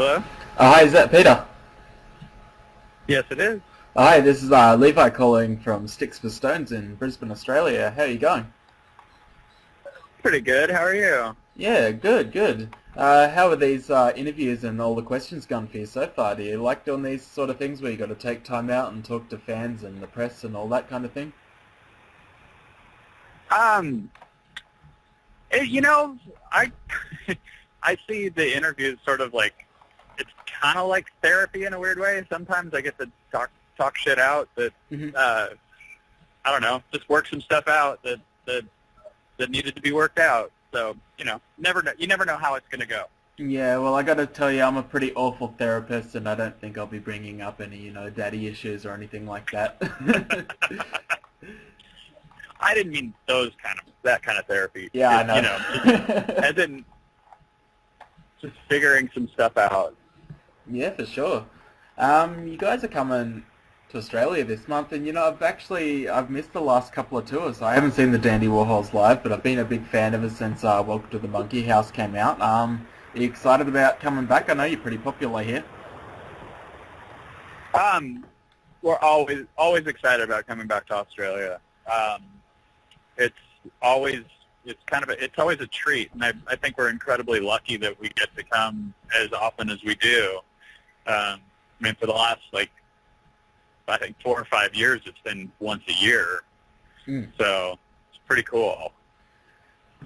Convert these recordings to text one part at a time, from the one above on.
Hello? Hi, is that Peter? Yes, it is. Hi, this is Levi calling from Sticks for Stones in Brisbane, Australia. How are you going? Pretty good. How are you? Yeah, good, good. How are these interviews and all the questions gone for you so far? Do you like doing these sort of things where you got to take time out and talk to fans and the press and all that kind of thing? Um, you know, I I see the interviews sort of like it's kind of like therapy in a weird way. Sometimes I get to talk shit out that I don't know, just work some stuff out that needed to be worked out. So you never know how it's gonna go. Yeah, well, I got to tell you, I'm a pretty awful therapist, and I don't think I'll be bringing up any, daddy issues or anything like that. I didn't mean that kind of therapy. Yeah, I know. As in just figuring some stuff out. Yeah, for sure. You guys are coming to Australia this month, and I've missed the last couple of tours. I haven't seen the Dandy Warhols live, but I've been a big fan ever since Welcome to the Monkey House came out. Are you excited about coming back? I know you're pretty popular here. We're always excited about coming back to Australia. It's always a treat, and I think we're incredibly lucky that we get to come as often as we do. For the last I think 4 or 5 years, it's been once a year, so it's pretty cool.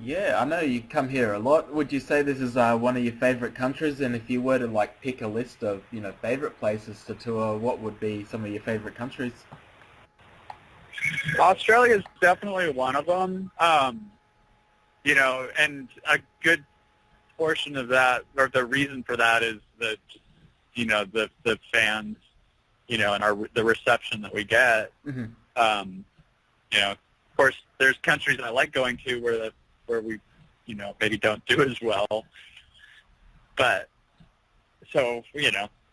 Yeah, I know you come here a lot. Would you say this is one of your favorite countries? And if you were to pick a list of favorite places to tour, what would be some of your favorite countries? Australia is definitely one of them. And a good portion of that, or the reason for that, is that the fans, and the reception that we get. Mm-hmm. Of course, there's countries I like going to where we, maybe don't do as well. But so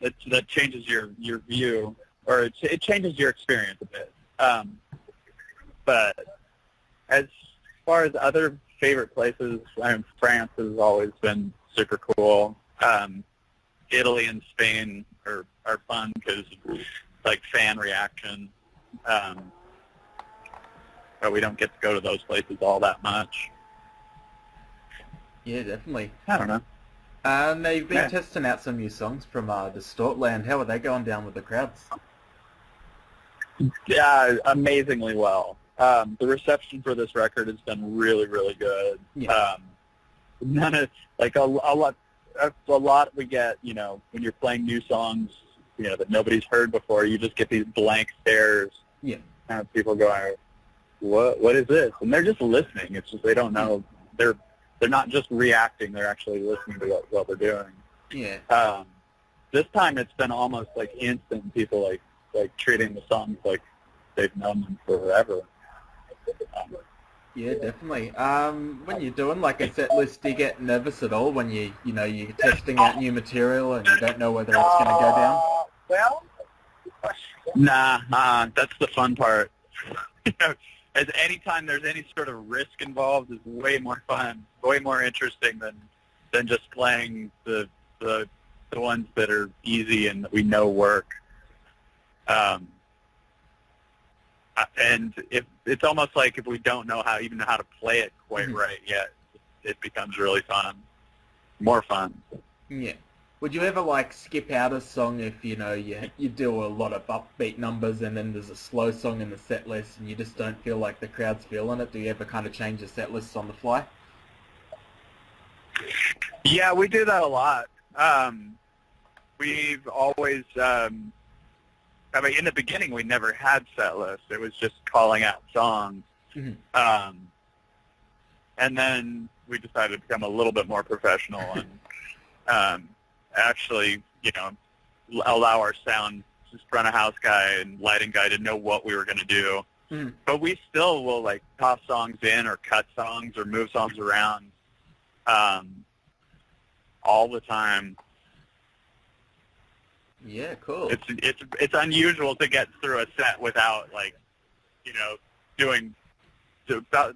that changes your view, or it changes your experience a bit. But as far as other favorite places, France has always been super cool. Italy and Spain are fun because fan reaction. But we don't get to go to those places all that much. Yeah, definitely. I don't know. Now you've been testing out some new songs from Distortland. How are they going down with the crowds? Yeah, amazingly well. The reception for this record has been really, really good. Yeah. None of a lot we get, when you're playing new songs, that nobody's heard before. You just get these blank stares. Yeah. People going, "What is this?" And they're just listening. It's just they don't know. They're not just reacting. They're actually listening to what we're doing. Yeah. This time it's been almost instant. People treating the songs like they've known them forever. Yeah, definitely. When you're doing a set list, do you get nervous at all when you're testing out new material and you don't know whether it's going to go down? Well, nah, that's the fun part. As anytime there's any sort of risk involved is way more fun, way more interesting than just playing the ones that are easy and that we know work. And if it's almost like if we don't know how to play it quite right yet, it becomes really fun, more fun. Yeah. Would you ever skip out a song if you do a lot of upbeat numbers and then there's a slow song in the set list and you just don't feel like the crowd's feeling it? Do you ever kind of change the set lists on the fly? Yeah, we do that a lot. We've always. In the beginning, we never had set lists. It was just calling out songs. Mm-hmm. And then we decided to become a little bit more professional and actually, allow our sound front of house guy and lighting guy to know what we were going to do. Mm-hmm. But we still will toss songs in or cut songs or move songs around all the time. Yeah, cool. It's unusual to get through a set without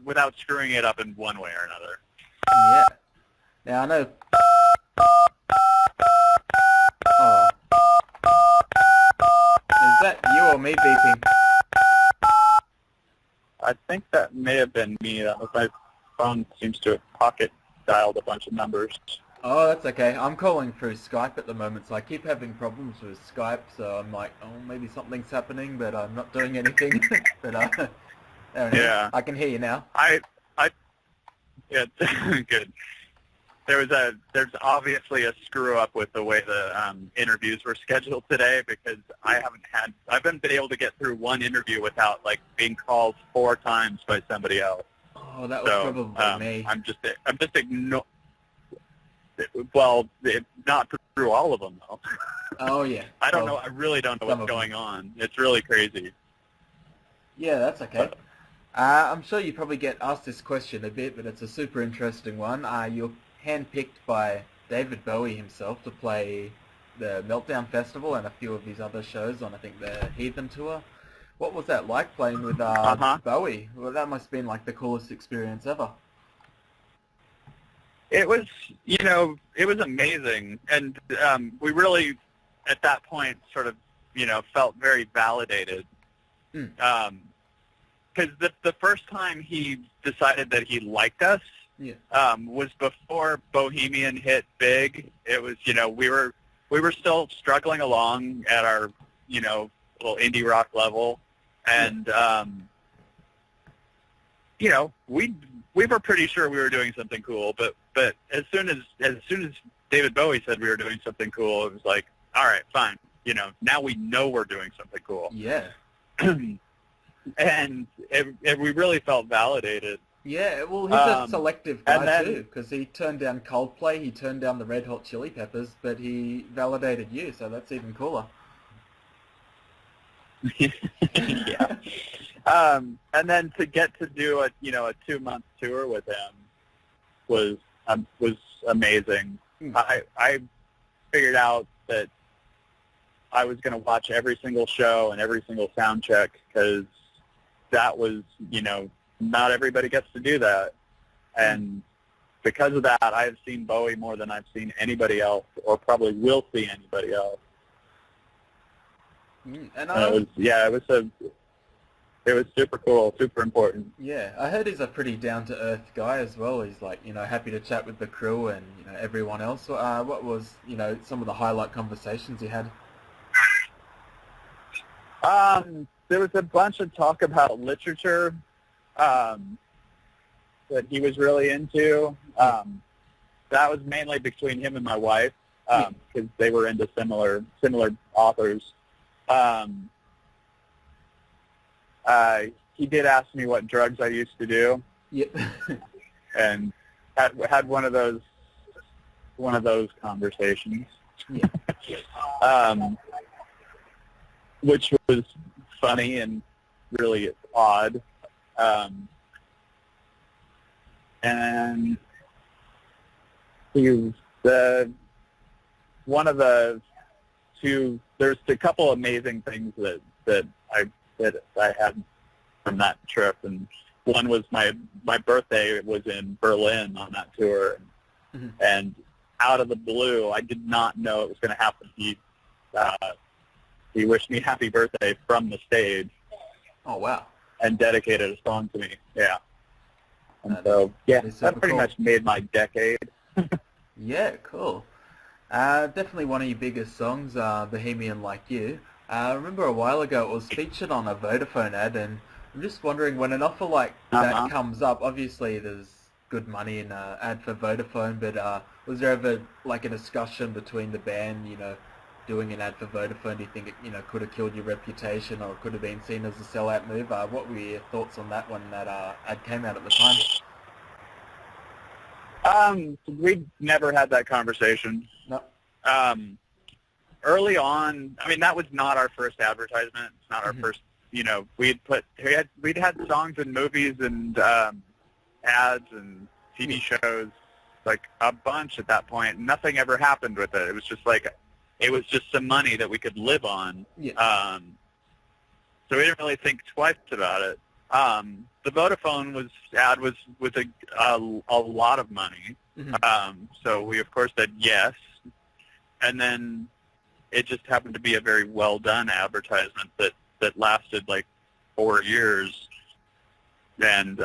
without screwing it up in one way or another. Yeah. Now I know or me beeping? I think that may have been me. My phone seems to have pocket dialed a bunch of numbers. Oh, that's okay. I'm calling through Skype at the moment, so I keep having problems with Skype, so I'm like, oh, maybe something's happening, but I'm not doing anything. But Yeah. I can hear you now. Yeah, good. There's obviously a screw up with the way the interviews were scheduled today, because I haven't been able to get through one interview without like being called 4 times by somebody else. Oh, that was probably me. I'm just ignoring. Well, not through all of them though. Oh yeah. I don't know. I really don't know what's going on. It's really crazy. Yeah, that's okay. I'm sure you probably get asked this question a bit, but it's a super interesting one. You're handpicked by David Bowie himself to play the Meltdown Festival and a few of his other shows on, I think, the Heathen Tour. What was that like playing with Bowie? Well, that must have been like the coolest experience ever. It was, it was amazing, and we really, at that point, sort of, felt very validated. Because the first time he decided that he liked us was before Bohemian hit big. It was, we were still struggling along at our, little indie rock level, and we were pretty sure we were doing something cool, but as soon as David Bowie said we were doing something cool, it was like, all right, fine. Now we know we're doing something cool. Yeah. And we really felt validated. Yeah, well, he's a selective guy too, because he turned down Coldplay, he turned down the Red Hot Chili Peppers, but he validated you, so that's even cooler. Yeah. And then to get to do a 2-month tour with him was amazing. I figured out that I was going to watch every single show and every single sound check, because that was, not everybody gets to do that. And because of that, I've seen Bowie more than I've seen anybody else, or probably will see anybody else. And it was super cool, super important. Yeah, I heard he's a pretty down-to-earth guy as well. He's like, happy to chat with the crew and, everyone else. What was, some of the highlight conversations you had? There was a bunch of talk about literature that he was really into. That was mainly between him and my wife, because they were into similar authors. He did ask me what drugs I used to do. Yep. And had one of those conversations. Yeah. Which was funny and really odd. And he was one of the two. There's a couple amazing things that I had from that trip, and one was my birthday was in Berlin on that tour, and out of the blue, I did not know it was going to happen. He wished me happy birthday from the stage. Oh wow! And dedicated a song to me. Yeah. And so that pretty much made my decade. Yeah, cool. Definitely one of your biggest songs, Bohemian Like You. I remember a while ago it was featured on a Vodafone ad, and I'm just wondering, when an offer like that comes up, obviously there's good money in an ad for Vodafone, but was there ever like a discussion between the band, doing an ad for Vodafone? Do you think it, could have killed your reputation, or could have been seen as a sellout move? What were your thoughts on that when that ad came out at the time? We never had that conversation. No. Early on, that was not our first advertisement. It's not our first. We'd had songs in movies and ads and TV shows, like a bunch at that point. Nothing ever happened with it. It was just some money that we could live on. Yeah. So we didn't really think twice about it. The Vodafone ad was a lot of money. So we of course said yes, and then it just happened to be a very well done advertisement that that lasted like 4 years, and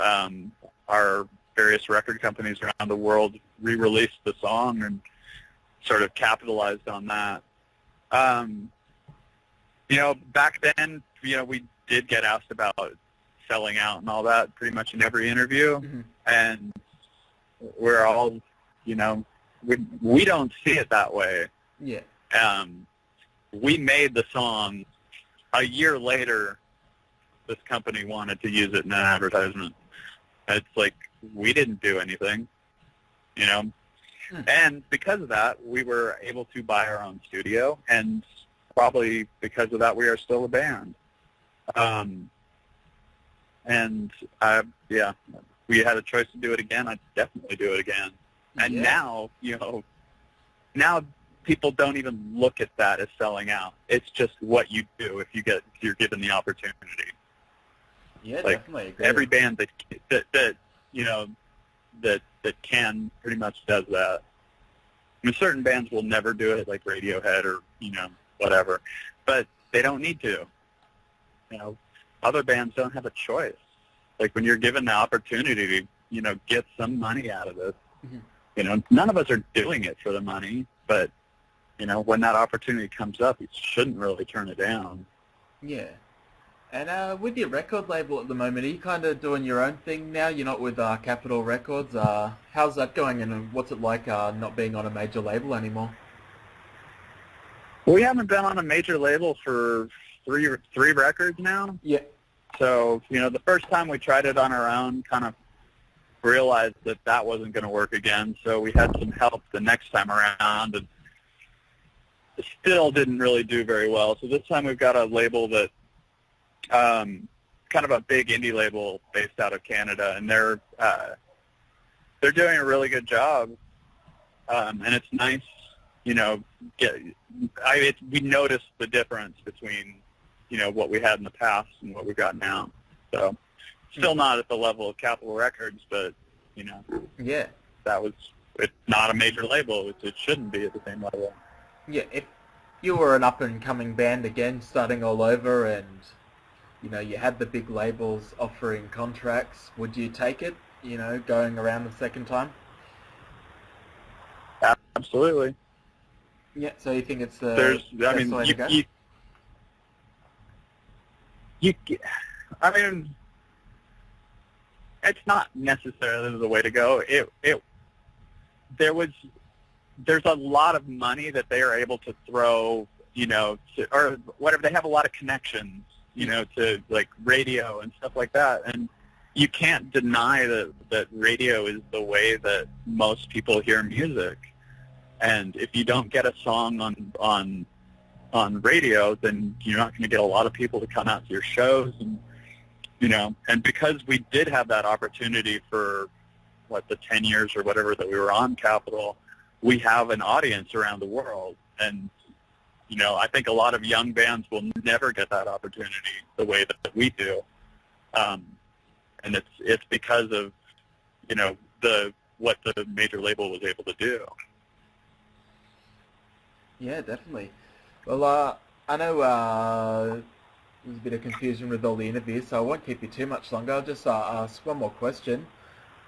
our various record companies around the world re-released the song and sort of capitalized on that. Back then, we did get asked about selling out and all that pretty much in every interview, Mm-hmm. and we're all, we don't see it that way. Yeah. We made the song. A year later, this company wanted to use it in an advertisement. It's like, we didn't do anything, And because of that, we were able to buy our own studio, and probably because of that, we are still a band. We had a choice to do it again. I'd definitely do it again. And now, now people don't even look at that as selling out. It's just what you do if you're given the opportunity. Yeah, like, definitely agree. Every band that can pretty much does that. I mean, certain bands will never do it, like Radiohead or whatever, but they don't need to. Other bands don't have a choice. Like, when you're given the opportunity to get some money out of it, Mm-hmm. None of us are doing it for the money, but when that opportunity comes up, you shouldn't really turn it down. Yeah. And with your record label at the moment, are you kind of doing your own thing now? You're not with Capitol Records. How's that going, and what's it like not being on a major label anymore? We haven't been on a major label for three records now. Yeah. So, the first time we tried it on our own, kind of realized that wasn't going to work again. So we had some help the next time around, and it still didn't really do very well. So this time we've got a label that, kind of a big indie label based out of Canada, and they're doing a really good job. And it's nice, we noticed the difference between, what we had in the past and what we've got now. So still not at the level of Capitol Records, but, Yeah. It's not a major label. It shouldn't be at the same level. Yeah, if you were an up-and-coming band again, starting all over, and, you had the big labels offering contracts, would you take it, going around the second time? Absolutely. Yeah, so you think it's the best way to go? It's not necessarily the way to go. There's a lot of money that they are able to throw, or whatever. They have a lot of connections, to like radio and stuff like that. And you can't deny that radio is the way that most people hear music. And if you don't get a song on radio, then you're not going to get a lot of people to come out to your shows. And because we did have that opportunity for the 10 years or whatever that we were on Capitol, we have an audience around the world. And I think a lot of young bands will never get that opportunity the way that we do. And it's because of what the major label was able to do. Yeah, definitely. Well, I know there's a bit of confusion with all the interviews, so I won't keep you too much longer. I'll just ask one more question.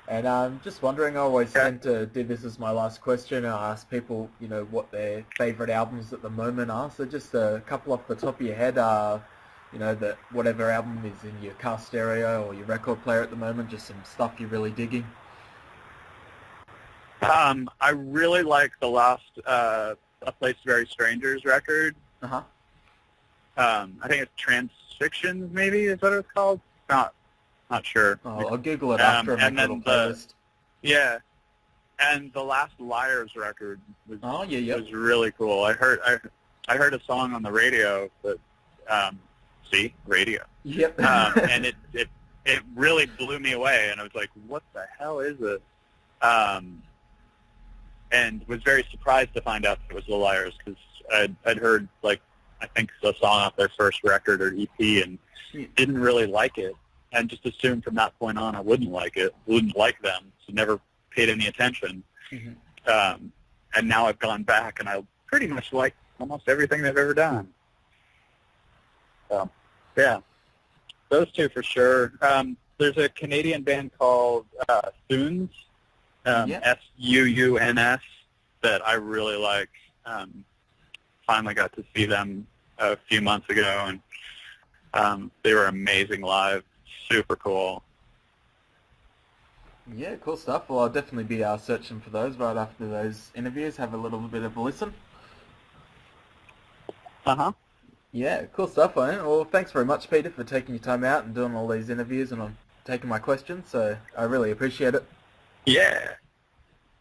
And I'm just wondering, I always tend to do this as my last question. I ask people, what their favourite albums at the moment are. So just a couple off the top of your head, that whatever album is in your car stereo or your record player at the moment, just some stuff you're really digging. I really like the last A Place Very Strangers record. Uh-huh. I think it's Transfixions, maybe, is what it's called. Not sure. Oh, I'll Google it after and make a little playlist. Yeah, and the last Liars record was was really cool. I heard a song on the radio that radio. Yep. And it really blew me away, and I was like, what the hell is it? And was very surprised to find out it was the Liars, because I'd heard I think a song off their first record or EP and didn't really like it, and just assumed from that point on I wouldn't like it, wouldn't like them, so never paid any attention. Mm-hmm. And now I've gone back and I pretty much like almost everything they've ever done. So. Yeah, those two for sure. There's a Canadian band called Soons, Suuns, that I really like. Finally got to see them a few months ago, and they were amazing live. Super cool. Yeah, cool stuff. Well, I'll definitely be searching for those right after those interviews. Have a little bit of a listen. Uh-huh. Yeah, cool stuff, man. Well, thanks very much, Peter, for taking your time out and doing all these interviews and taking my questions. So I really appreciate it. Yeah,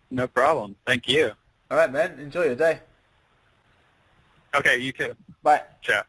no problem. Thank you. All right, man. Enjoy your day. Okay, you too. Bye. Ciao.